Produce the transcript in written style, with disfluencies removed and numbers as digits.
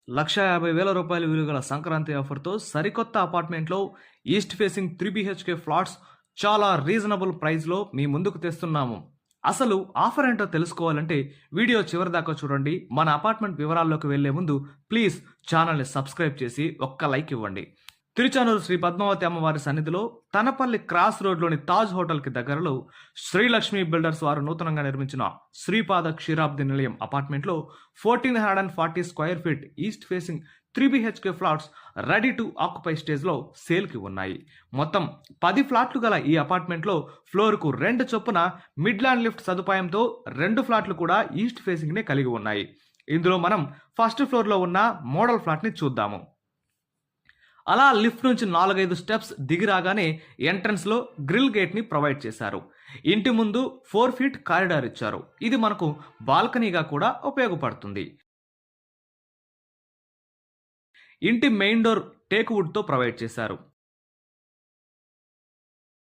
రూ. 1,50,000 విలువ గల సంక్రాంతి ఆఫర్‌తో సరికొత్త అపార్ట్మెంట్‌లో ఈస్ట్ ఫేసింగ్ 3 బీహెచ్‌కే ఫ్లాట్స్ చాలా రీజనబుల్ ప్రైస్‌లో మీ ముందుకు తెస్తున్నాము. అసలు ఆఫర్ ఏంటో తెలుసుకోవాలంటే వీడియో చివరిదాకా చూడండి. మన అపార్ట్మెంట్ వివరాల్లోకి వెళ్లే ముందు ప్లీజ్ ఛానల్‌ని సబ్స్క్రైబ్ చేసి ఒక్క లైక్ ఇవ్వండి. తిరుచానూరు శ్రీ పద్మావతి అమ్మవారి సన్నిధిలో తనపల్లి క్రాస్ రోడ్లోని తాజ్ హోటల్‌కి దగ్గరలో శ్రీలక్ష్మి బిల్డర్స్ వారు నూతనంగా నిర్మించిన శ్రీపాద క్షీరాబ్ది నిలయం అపార్ట్మెంట్‌లో 1440 square feet east facing 3 BHK flats ready to occupy స్టేజ్‌లో సేల్‌కి ఉన్నాయి. మొత్తం 10 ఫ్లాట్లు గల ఈ అపార్ట్మెంట్‌లో ఫ్లోర్‌కు 2 చొప్పున మిడ్ ల్యాండ్ లిఫ్ట్ సదుపాయంతో 2 ఫ్లాట్లు కూడా ఈస్ట్ ఫేసింగ్‌నే కలిగి ఉన్నాయి. ఇందులో మనం ఫస్ట్ ఫ్లోర్‌లో ఉన్న మోడల్ ఫ్లాట్‌ని చూద్దాము. అలా లిఫ్ట్ నుంచి 4-5 స్టెప్స్ దిగి రాగానే ఎంట్రన్స్‌లో గ్రిల్ గేట్‌ని ప్రొవైడ్ చేశారు. ఇంటి ముందు 4 ఫీట్ కారిడార్ ఇచ్చారు. ఇది మనకు బాల్కనీగా కూడా ఉపయోగపడుతుంది. ఇంటి మెయిన్ డోర్ టేక్ వుడ్‌తో ప్రొవైడ్ చేశారు.